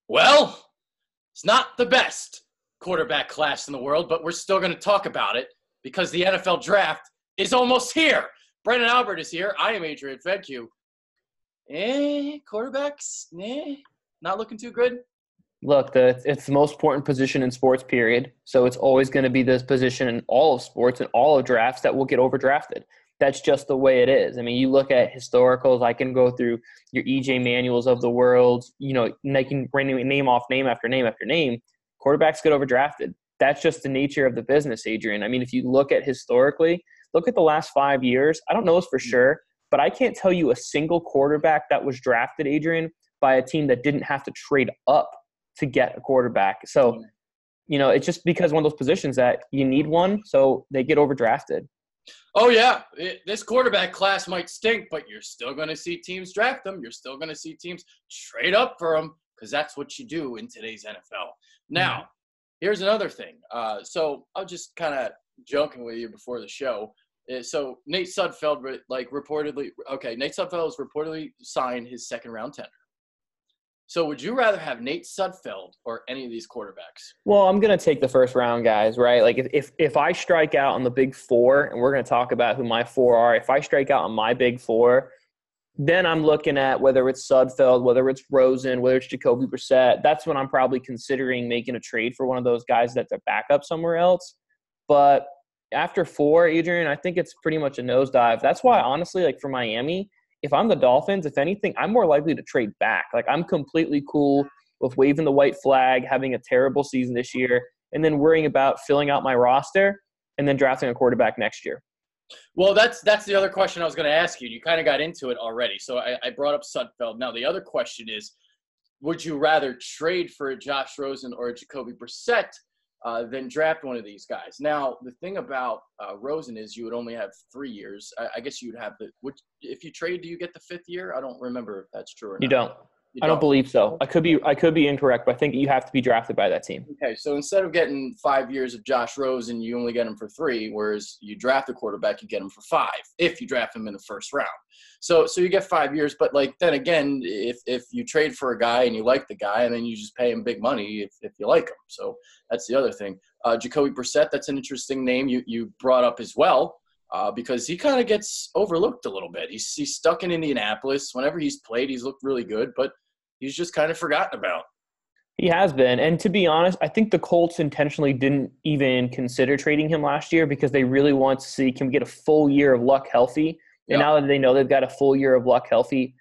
Well, it's not the best quarterback class in the world, but we're still going to talk about it because the NFL draft is almost here. Brendan Albert is here. I am Adrian Fedke. Quarterbacks, not looking too good. Look, it's the most important position in sports, period. So it's always going to be this position in all of sports and all of drafts that will get overdrafted. That's just the way it is. I mean, you look at historicals. I can go through your EJ Manuels of the world. You know, they can name off name after name after name. Quarterbacks get overdrafted. That's just the nature of the business, Adrian. I mean, if you look at historically, look at the last 5 years. I don't know this for sure, but I can't tell you a single quarterback that was drafted, Adrian, by a team that didn't have to trade up to get a quarterback. So, it's just because one of those positions that you need one, so they get overdrafted. Oh, yeah. This quarterback class might stink, but you're still going to see teams draft them. You're still going to see teams trade up for them because that's what you do in today's NFL. Now, here's another thing. So I was just kind of joking with you before the show. So Nate Sudfeld, Nate Sudfeld has reportedly signed his second-round tender. So would you rather have Nate Sudfeld or any of these quarterbacks? Well, I'm going to take the first round guys, right? Like if I strike out on the big four, and we're going to talk about who my four are, if I strike out on my big four, then I'm looking at whether it's Sudfeld, whether it's Rosen, whether it's Jacoby Brissett. That's when I'm probably considering making a trade for one of those guys that's a backup somewhere else. But after four, Adrian, I think it's pretty much a nosedive. That's why, honestly, like for Miami, if I'm the Dolphins, if anything, I'm more likely to trade back. Like, I'm completely cool with waving the white flag, having a terrible season this year, and then worrying about filling out my roster and then drafting a quarterback next year. Well, that's the other question I was going to ask you. You kind of got into it already. So I brought up Sudfeld. Now, the other question is, would you rather trade for a Josh Rosen or a Jacoby Brissett than draft one of these guys? Now, the thing about Rosen is you would only have 3 years. I guess you would have if you trade, do you get the fifth year? I don't remember if that's true or not. You don't. I don't believe so. I could be incorrect, but I think you have to be drafted by that team. Okay, so instead of getting 5 years of Josh Rosen, you only get him for 3, whereas you draft a quarterback, you get him for 5 if you draft him in the first round. So you get 5 years, but then again, if you trade for a guy and you like the guy, and then you just pay him big money if you like him. So that's the other thing. Jacoby Brissett, that's an interesting name you brought up as well. Because he kind of gets overlooked a little bit. He's stuck in Indianapolis. Whenever he's played, he's looked really good, but he's just kind of forgotten about. He has been. And to be honest, I think the Colts intentionally didn't even consider trading him last year because they really want to see, can we get a full year of Luck healthy? And now that they know they've got a full year of Luck healthy,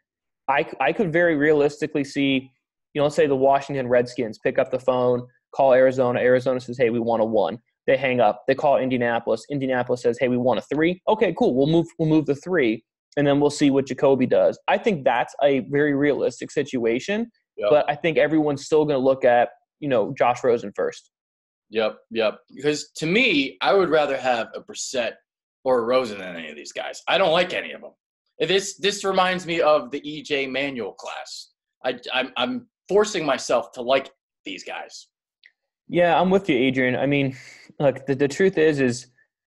I could very realistically see, let's say the Washington Redskins pick up the phone, call Arizona. Arizona says, hey, we want a 1. They hang up. They call Indianapolis. Indianapolis says, hey, we want a 3. Okay, cool. We'll move the 3, and then we'll see what Jacoby does. I think that's a very realistic situation, but I think everyone's still going to look at, Josh Rosen first. Yep. Because to me, I would rather have a Brissett or a Rosen than any of these guys. I don't like any of them. This reminds me of the EJ Manuel class. I'm forcing myself to like these guys. Yeah, I'm with you, Adrian. I mean, look, the truth is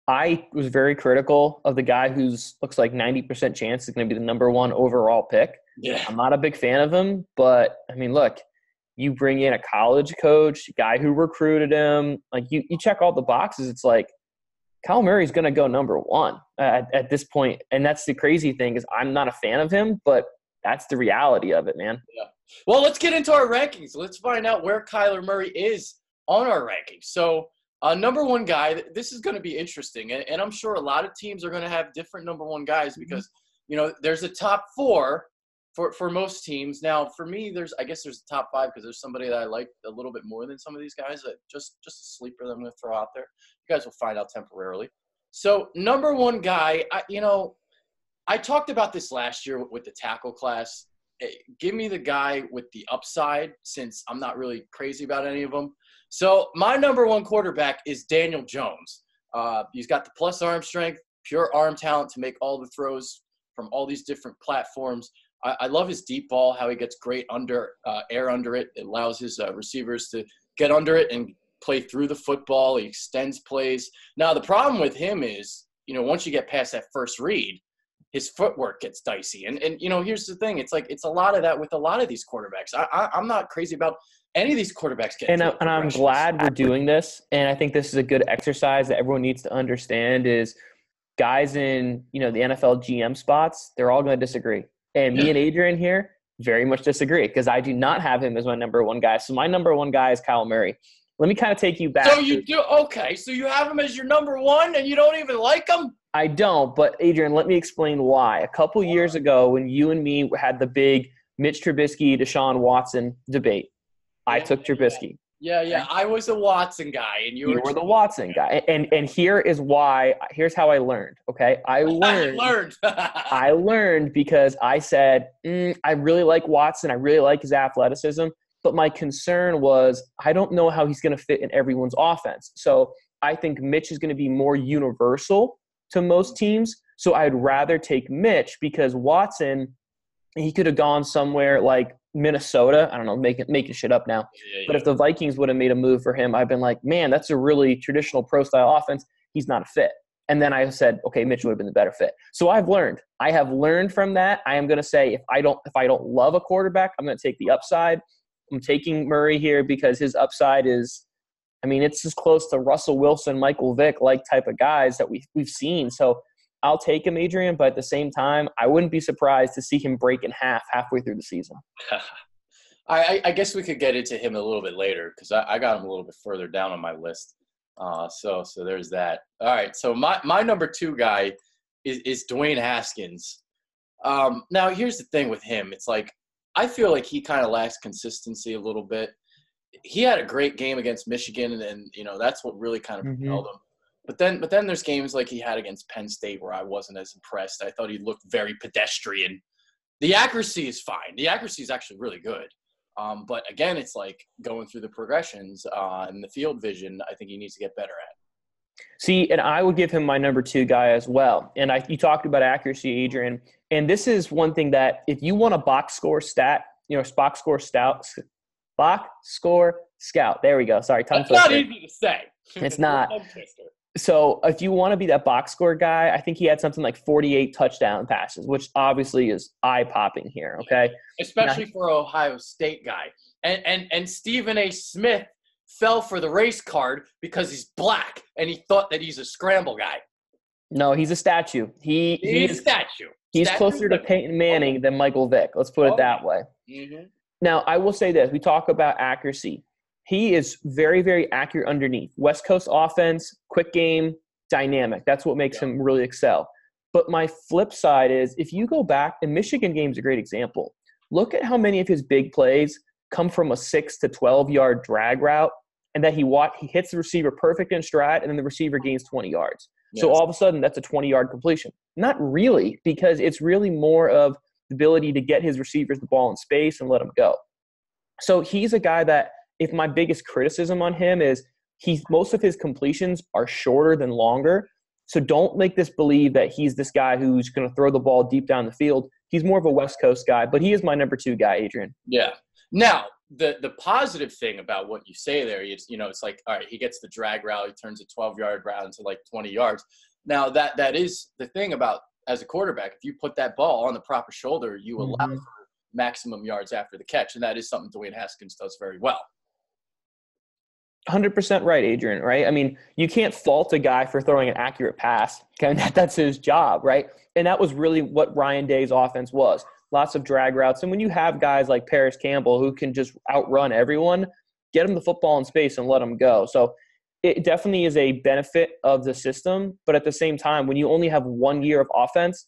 I was very critical of the guy who's looks like 90% chance is going to be the number 1 overall pick. Yeah. I'm not a big fan of him, but, I mean, look, you bring in a college coach, guy who recruited him. Like, you check all the boxes. It's like Kyle Murray's going to go number 1 at this point. And that's the crazy thing is I'm not a fan of him, but that's the reality of it, man. Yeah. Well, let's get into our rankings. Let's find out where Kyler Murray is on our rankings. So number 1 guy, this is going to be interesting. And I'm sure a lot of teams are going to have different number 1 guys because, there's a top 4 for most teams. Now, for me, there's a top 5 because there's somebody that I like a little bit more than some of these guys. That just a sleeper that I'm going to throw out there. You guys will find out temporarily. So number 1 guy, I talked about this last year with the tackle class. Give me the guy with the upside since I'm not really crazy about any of them. So my number 1 quarterback is Daniel Jones. He's got the plus arm strength, pure arm talent to make all the throws from all these different platforms. I love his deep ball, how he gets great air under it. It allows his receivers to get under it and play through the football. He extends plays. Now, the problem with him is, once you get past that first read, his footwork gets dicey. And here's the thing. It's like it's a lot of that with a lot of these quarterbacks. I'm not crazy about any of these quarterbacks getting And I'm glad we're doing this. And I think this is a good exercise that everyone needs to understand is guys in, the NFL GM spots, they're all going to disagree. And me and Adrian here very much disagree because I do not have him as my number one guy. So my number one guy is Kyle Murray. Let me kind of take you back. So you do? Okay. So you have him as your number one and you don't even like him? I don't, but Adrian, let me explain why. A couple years ago when you and me had the big Mitch Trubisky, Deshaun Watson debate, I took Trubisky. Yeah. I was a Watson guy, and you were the Watson guy. And here's how I learned, okay? I learned because I said, I really like Watson. I really like his athleticism. But my concern was I don't know how he's going to fit in everyone's offense. So I think Mitch is going to be more universal to most teams. So I'd rather take Mitch because Watson, he could have gone somewhere like Minnesota. I don't know, making shit up now. Yeah. But if the Vikings would have made a move for him, I've been like, man, that's a really traditional pro-style offense. He's not a fit. And then I said, okay, Mitch would have been the better fit. So I have learned from that. I am going to say if I don't love a quarterback, I'm going to take the upside. I'm taking Murray here because his upside is, it's as close to Russell Wilson, Michael Vick, like type of guys that we've seen. So I'll take him, Adrian, but at the same time, I wouldn't be surprised to see him break in half halfway through the season. I guess we could get into him a little bit later because I got him a little bit further down on my list. So there's that. All right, so my number two guy is Dwayne Haskins. Now, here's the thing with him. It's like I feel like he kind of lacks consistency a little bit. He had a great game against Michigan, and that's what really kind of propelled him. But then there's games like he had against Penn State where I wasn't as impressed. I thought he looked very pedestrian. The accuracy is fine. The accuracy is actually really good. But again, it's like going through the progressions and the field vision. I think he needs to get better at. See, and I would give him my number two guy as well. And you talked about accuracy, Adrian. And this is one thing that if you want a box score stat, box score scout. There we go. Sorry, tongue twister. It's not easy to say. It's not. So if you want to be that box score guy, I think he had something like 48 touchdown passes, which obviously is eye-popping here, okay? Especially for an Ohio State guy. And Stephen A. Smith fell for the race card because he's black, and he thought that he's a scramble guy. No, he's a statue. He's a statue. He's closer to Peyton Manning than Michael Vick. Let's put it that way. Mm-hmm. Now, I will say this. We talk about accuracy. He is very, very accurate underneath. West Coast offense, quick game, dynamic. That's what makes him really excel. But my flip side is if you go back, and Michigan game is a great example. Look at how many of his big plays come from a 6 to 12-yard drag route and that he hits the receiver perfect in stride and then the receiver gains 20 yards. Yes. So all of a sudden that's a 20-yard completion. Not really, because it's really more of the ability to get his receivers the ball in space and let them go. So he's a guy that if my biggest criticism on him is most of his completions are shorter than longer. So don't make this believe that he's this guy who's going to throw the ball deep down the field. He's more of a West Coast guy, but he is my number two guy, Adrian. Yeah. Now, the positive thing about what you say there is, it's like, all right, he gets the drag route, he turns a 12-yard route into like 20 yards. Now, that is the thing about as a quarterback, if you put that ball on the proper shoulder, you allow for maximum yards after the catch, and that is something Dwayne Haskins does very well. 100% right, Adrian, right? I mean, you can't fault a guy for throwing an accurate pass. Okay? That's his job, right? And that was really what Ryan Day's offense was. Lots of drag routes. And when you have guys like Paris Campbell who can just outrun everyone, get him the football in space and let him go. So it definitely is a benefit of the system. But at the same time, when you only have 1 year of offense,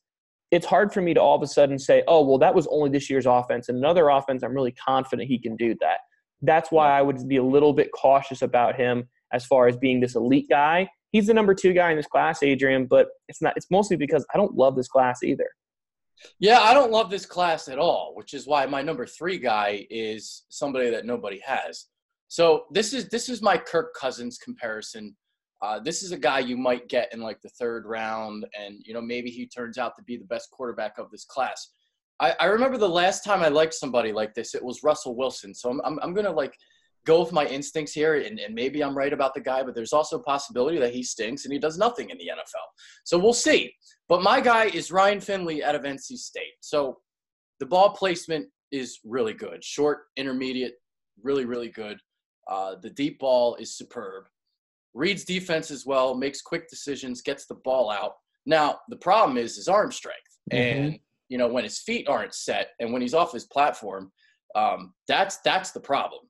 it's hard for me to all of a sudden say, oh, well, that was only this year's offense. And another offense, I'm really confident he can do that. That's why I would be a little bit cautious about him as far as being this elite guy. He's the number two guy in this class, Adrian, but it's mostly because I don't love this class either. Yeah, I don't love this class at all, which is why my number three guy is somebody that nobody has. So this is my Kirk Cousins comparison. This is a guy you might get in like the third round, and maybe he turns out to be the best quarterback of this class. I remember the last time I liked somebody like this, it was Russell Wilson. So I'm going to like go with my instincts here, and maybe I'm right about the guy, but there's also a possibility that he stinks and he does nothing in the NFL. So we'll see. But my guy is Ryan Finley out of NC State. So the ball placement is really good. Short, intermediate, really, really good. The deep ball is superb. Reads defense as well, makes quick decisions, gets the ball out. Now, the problem is his arm strength. And, when his feet aren't set and when he's off his platform, that's the problem.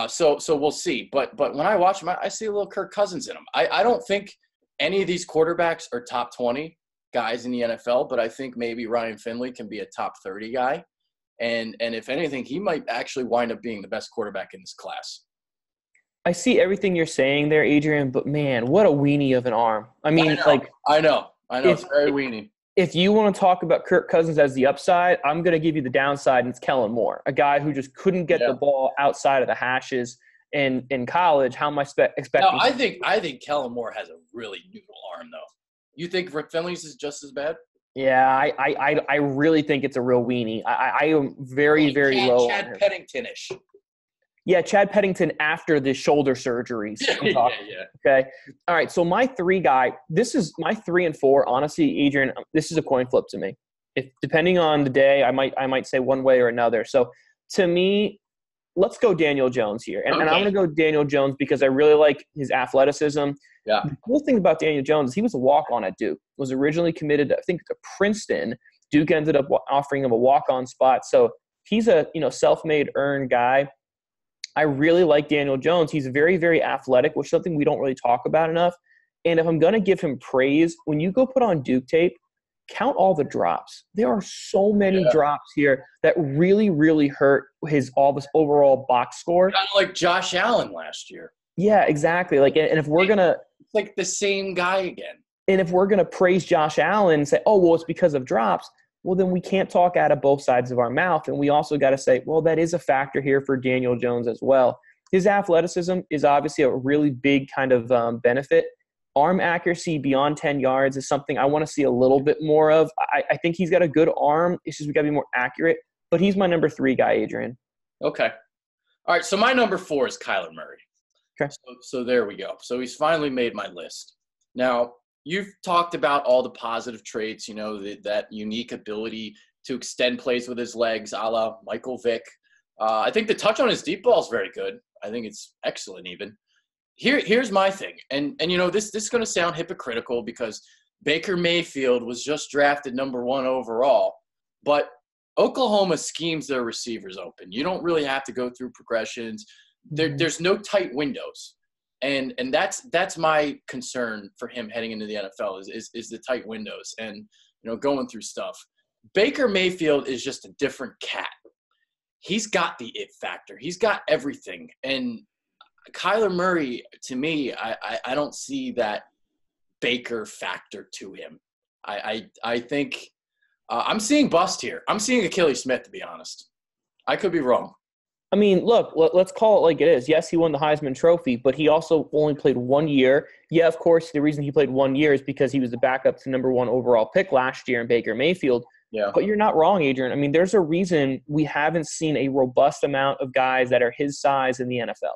So we'll see. But when I watch him, I see a little Kirk Cousins in him. I don't think any of these quarterbacks are top 20 guys in the NFL, but I think maybe Ryan Finley can be a top 30 guy. And if anything, he might actually wind up being the best quarterback in this class. I see everything you're saying there, Adrian, but man, what a weenie of an arm. I mean, I know. It's very weenie. If you want to talk about Kirk Cousins as the upside, I'm going to give you the downside, and it's Kellen Moore, a guy who just couldn't get the ball outside of the hashes in college. How am I expecting? No, I think Kellen Moore has a really noodle arm, though. You think Rick Finley's is just as bad? Yeah, I really think it's a real weenie. I am very, very low Chad on him. Pennington-ish. Yeah, Chad Pennington after the shoulder surgeries. Yeah. Okay. All right. So my 3 guy, this is my 3 and 4. Honestly, Adrian, this is a coin flip to me. If depending on the day, I might say one way or another. So to me, let's go Daniel Jones here. And I'm going to go Daniel Jones because I really like his athleticism. Yeah. The cool thing about Daniel Jones is he was a walk-on at Duke. Was originally committed, I think, to Princeton. Duke ended up offering him a walk-on spot. So he's a self-made, earned guy. I really like Daniel Jones. He's very, very athletic, which is something we don't really talk about enough. And if I'm going to give him praise, when you go put on Duke tape, count all the drops. There are so many drops here that really, really hurt his overall box score. Kind of like Josh Allen last year. Yeah, exactly. Like, and if we're gonna like the same guy again, and if we're gonna praise Josh Allen and say, oh well, it's because of drops, well then we can't talk out of both sides of our mouth, and we also got to say, well, that is a factor here for Daniel Jones as well. His athleticism is obviously a really big kind of benefit. Arm accuracy beyond 10 yards is something I want to see a little bit more of. I think he's got a good arm. It's just we got to be more accurate. But he's my number 3 guy, Adrian. Okay. All right, so my number 4 is Kyler Murray. Okay. So there we go. So he's finally made my list. Now, you've talked about all the positive traits, that unique ability to extend plays with his legs, a la Michael Vick. I think the touch on his deep ball is very good. I think it's excellent even. Here's my thing. And this is going to sound hypocritical because Baker Mayfield was just drafted number 1 overall. But Oklahoma schemes their receivers open. You don't really have to go through progressions. There's no tight windows. And that's my concern for him heading into the NFL is the tight windows and going through stuff. Baker Mayfield is just a different cat. He's got the it factor. He's got everything. And Kyler Murray, to me, I don't see that Baker factor to him. I think I'm seeing bust here. I'm seeing Achilles Smith, to be honest. I could be wrong. I mean, look, let's call it like it is. Yes, he won the Heisman Trophy, but he also only played 1 year. Yeah, of course, the reason he played 1 year is because he was the backup to number 1 overall pick last year in Baker Mayfield. Yeah. But you're not wrong, Adrian. I mean, there's a reason we haven't seen a robust amount of guys that are his size in the NFL.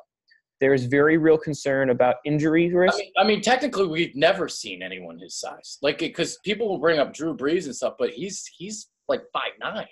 There is very real concern about injury risk. I mean, technically, we've never seen anyone his size. Like, because people will bring up Drew Brees and stuff, but he's like 5'9".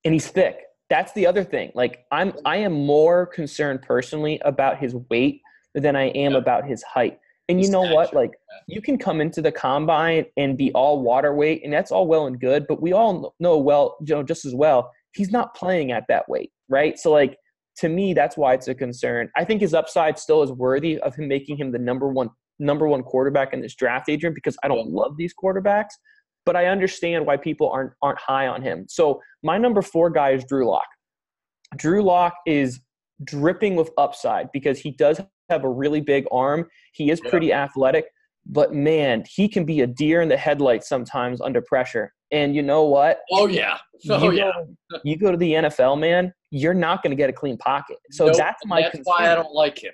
And he's thick. That's the other thing. Like, I am more concerned personally about his weight than I am about his height. And you know what? Like, you can come into the combine and be all water weight, and that's all well and good. But we all know just as well, he's not playing at that weight, right? So, like, to me, that's why it's a concern. I think his upside still is worthy of him making him the number one quarterback in this draft, Adrian, because I don't love these quarterbacks, but I understand why people aren't high on him. So my number 4 guy is Drew Lock. Drew Lock is dripping with upside because he does have a really big arm. He is pretty athletic, but man, he can be a deer in the headlights sometimes under pressure. And you know what? Oh, yeah. You go to the NFL, man, you're not going to get a clean pocket. So that's my concern. That's why I don't like him.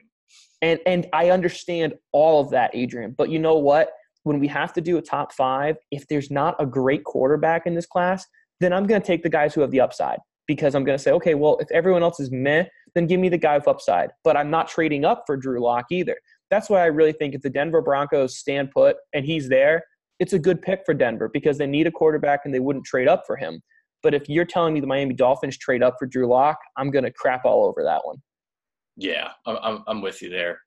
And I understand all of that, Adrian. But you know what? When we have to do a top 5, if there's not a great quarterback in this class, then I'm going to take the guys who have the upside because I'm going to say, okay, well, if everyone else is meh, then give me the guy with upside. But I'm not trading up for Drew Lock either. That's why I really think if the Denver Broncos stand put and he's there, it's a good pick for Denver because they need a quarterback and they wouldn't trade up for him. But if you're telling me the Miami Dolphins trade up for Drew Lock, I'm going to crap all over that one. Yeah, I'm with you there.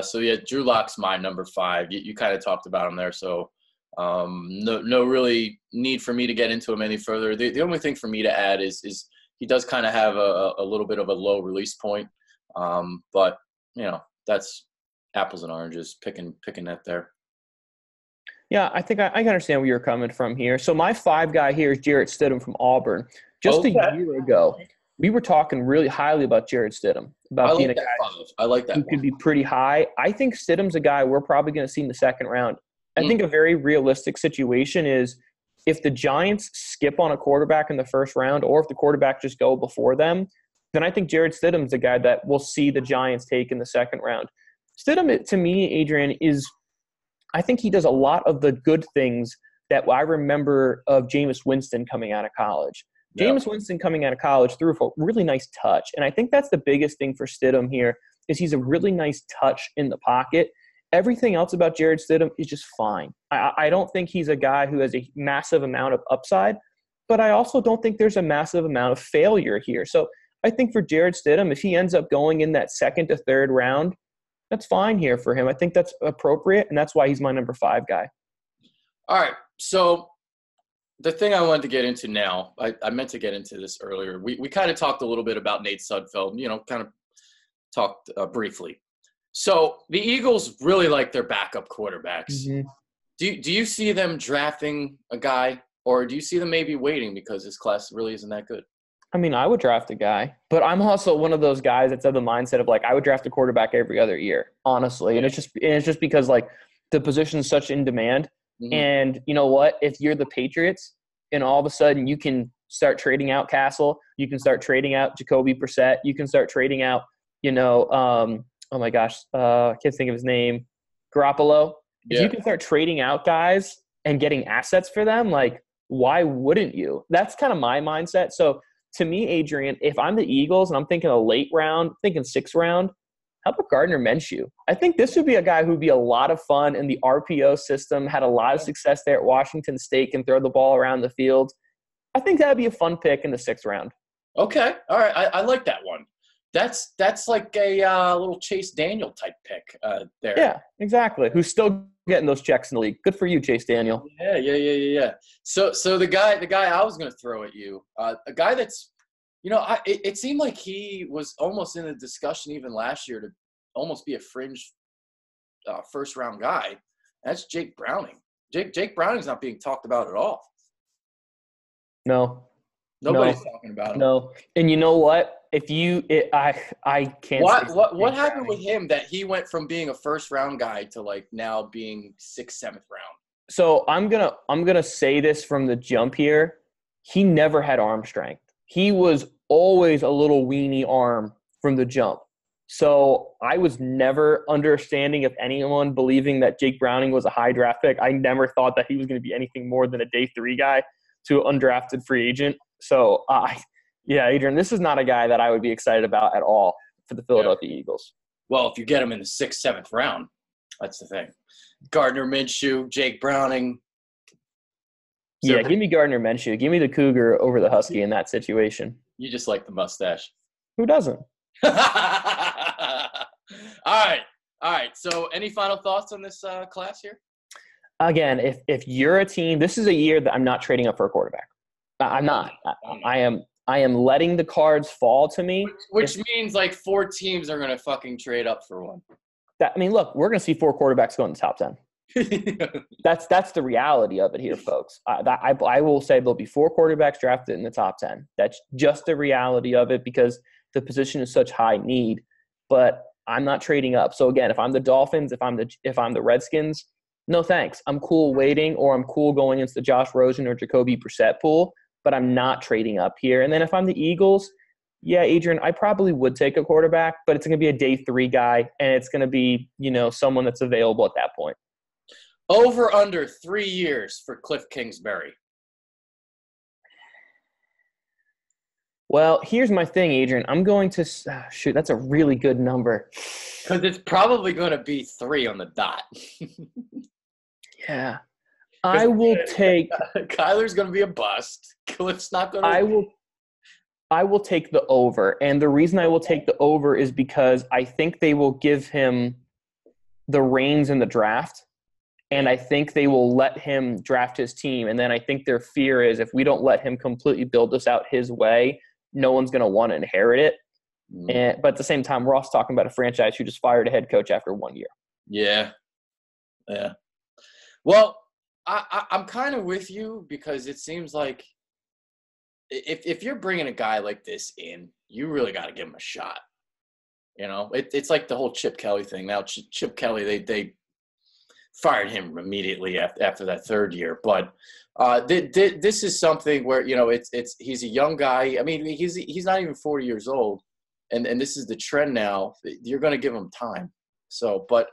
So yeah, Drew Lock's my number 5. You kind of talked about him there, so no really need for me to get into him any further. The only thing for me to add is he does kind of have a little bit of a low release point, but that's apples and oranges picking that there. Yeah, I think I can understand where you're coming from here. So my 5 guy here is Jarrett Stidham from Auburn. Just a year ago, we were talking really highly about Jarrett Stidham, about being a guy I like that who could be pretty high. I think Stidham's a guy we're probably going to see in the second round. I think a very realistic situation is if the Giants skip on a quarterback in the first round or if the quarterback just go before them, then I think Jarrett Stidham's a guy that we'll see the Giants take in the second round. Stidham, to me, Adrian, I think he does a lot of the good things that I remember of Jameis Winston coming out of college. Yeah. Jameis Winston coming out of college threw a really nice touch. And I think that's the biggest thing for Stidham here is he's a really nice touch in the pocket. Everything else about Jarrett Stidham is just fine. I don't think he's a guy who has a massive amount of upside, but I also don't think there's a massive amount of failure here. So I think for Jarrett Stidham, if he ends up going in that second to third round, that's fine here for him. I think that's appropriate, and that's why he's my number 5 guy. All right. So the thing I wanted to get into now, I meant to get into this earlier. We kind of talked a little bit about Nate Sudfeld, kind of talked briefly. So the Eagles really like their backup quarterbacks. Mm-hmm. Do you see them drafting a guy, or do you see them maybe waiting because this class really isn't that good? I mean, I would draft a guy, but I'm also one of those guys that's of the mindset of I would draft a quarterback every other year, honestly. And it's just because the position is such in demand. Mm-hmm. And you know what? If you're the Patriots and all of a sudden you can start trading out Castle, you can start trading out Jacoby Brissett, you can start trading out, oh my gosh, I can't think of his name, Garoppolo. Yeah. If you can start trading out guys and getting assets for them, why wouldn't you? That's kind of my mindset. So to me, Adrian, if I'm the Eagles and I'm thinking a late round, thinking 6th round, how about Gardner Minshew? I think this would be a guy who'd be a lot of fun in the RPO system, had a lot of success there at Washington State, can throw the ball around the field. I think that would be a fun pick in the 6th round. Okay. All right. I like that one. That's like a little Chase Daniel type pick there. Yeah, exactly. Who's still getting those checks in the league. Good for you, Chase Daniel. Yeah. So the guy I was going to throw at you, a guy that's, it seemed like he was almost in a discussion even last year to almost be a fringe first-round guy. That's Jake Browning. Jake Browning's not being talked about at all. No. Nobody's talking about him. No. And you know what? I can't. What happened with him that he went from being a first-round guy to now being 6th, 7th round? So I'm gonna say this from the jump here. He never had arm strength. He was always a little weenie arm from the jump. So I was never understanding of anyone believing that Jake Browning was a high draft pick. I never thought that he was going to be anything more than a day 3 guy to an undrafted free agent. So yeah, Adrian, this is not a guy that I would be excited about at all for the Philadelphia Eagles. Well, if you get him in the 6th, 7th round, that's the thing. Gardner Minshew, Jake Browning. Yeah, give me Gardner Minshew. Give me the Cougar over the Husky in that situation. You just like the mustache. Who doesn't? All right. So any final thoughts on this class here? Again, if you're a team, this is a year that I'm not trading up for a quarterback. I'm not. I am letting the cards fall to me. Which means 4 teams are going to fucking trade up for one. Look, we're going to see 4 quarterbacks go in the top 10. That's the reality of it here, folks. I will say there'll be 4 quarterbacks drafted in the top 10. That's just the reality of it because the position is such high need. But I'm not trading up. So again, if I'm the Dolphins, if I'm the Redskins, no thanks. I'm cool waiting, or I'm cool going into the Josh Rosen or Jacoby Brissett pool. But I'm not trading up here. And then if I'm the Eagles, yeah, Adrian, I probably would take a quarterback, but it's going to be a day 3 guy, and it's going to be, someone that's available at that point. Over under 3 years for Cliff Kingsbury. Well, here's my thing, Adrian. I'm going to shoot. That's a really good number. Because it's probably going to be 3 on the dot. Yeah. I will take Kyler's going to be a bust. Cliff's not going I to. will I will take the over. And the reason I will take the over is because I think they will give him the reins in the draft. And I think they will let him draft his team. And then I think their fear is if we don't let him completely build this out his way, no one's going to want to inherit it. But at the same time, we're also talking about a franchise who just fired a head coach after 1 year. Yeah. Yeah. Well, I'm kind of with you because it seems like if you're bringing a guy like this in, you really got to give him a shot. You know, it's like the whole Chip Kelly thing. Now, Chip Kelly, they fired him immediately after that third year. But this is something where, you know, he's a young guy. I mean, he's not even 40 years old. And this is the trend now. You're going to give him time. So, but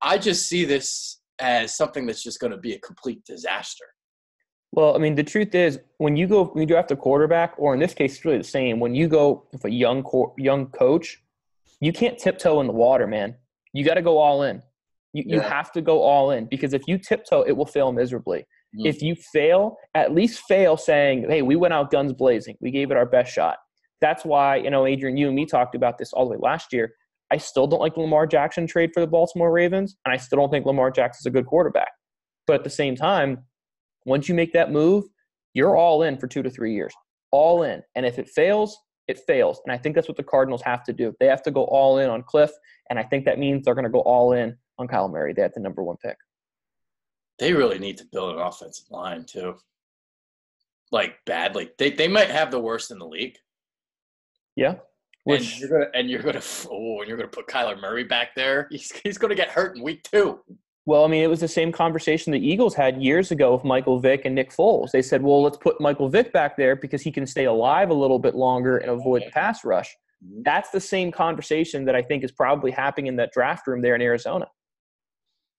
I just see this as something that's just going to be a complete disaster. Well, I mean, the truth is when you draft a quarterback, or in this case, it's really the same. When you go with a young coach, you can't tiptoe in the water, man. You got to go all in. You have to go all in because if you tiptoe, it will fail miserably. Mm-hmm. If you fail, at least fail saying, hey, we went out guns blazing. We gave it our best shot. That's why, you know, Adrian, you and me talked about this all the way last year. I still don't like the Lamar Jackson trade for the Baltimore Ravens, and I still don't think Lamar Jackson's a good quarterback. But at the same time, once you make that move, you're all in for 2 to 3 years. All in. And if it fails, it fails. And I think that's what the Cardinals have to do. They have to go all in on Cliff, and I think that means they're going to go all in on Kyler Murray. They have the number 1 pick. They really need to build an offensive line, too. Like, badly. They might have the worst in the league. Yeah. And you're gonna put Kyler Murray back there. He's gonna get hurt in week 2. Well, I mean, it was the same conversation the Eagles had years ago with Michael Vick and Nick Foles. They said, well, let's put Michael Vick back there because he can stay alive a little bit longer and avoid the pass rush. That's the same conversation that I think is probably happening in that draft room there in Arizona.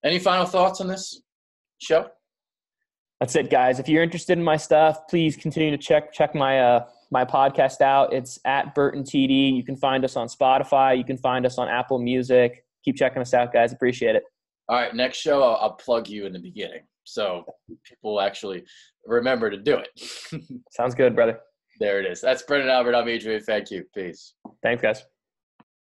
Any final thoughts on this show? That's it, guys. If you're interested in my stuff, please continue to check my my podcast out. It's at Burton TD. You can find us on Spotify. You can find us on Apple Music. Keep checking us out, guys. Appreciate it. All right, next show, I'll plug you in the beginning so people actually remember to do it. Sounds good, brother. There it is. That's Brendan Albert. I'm Adrian. Thank you. Peace. Thanks, guys.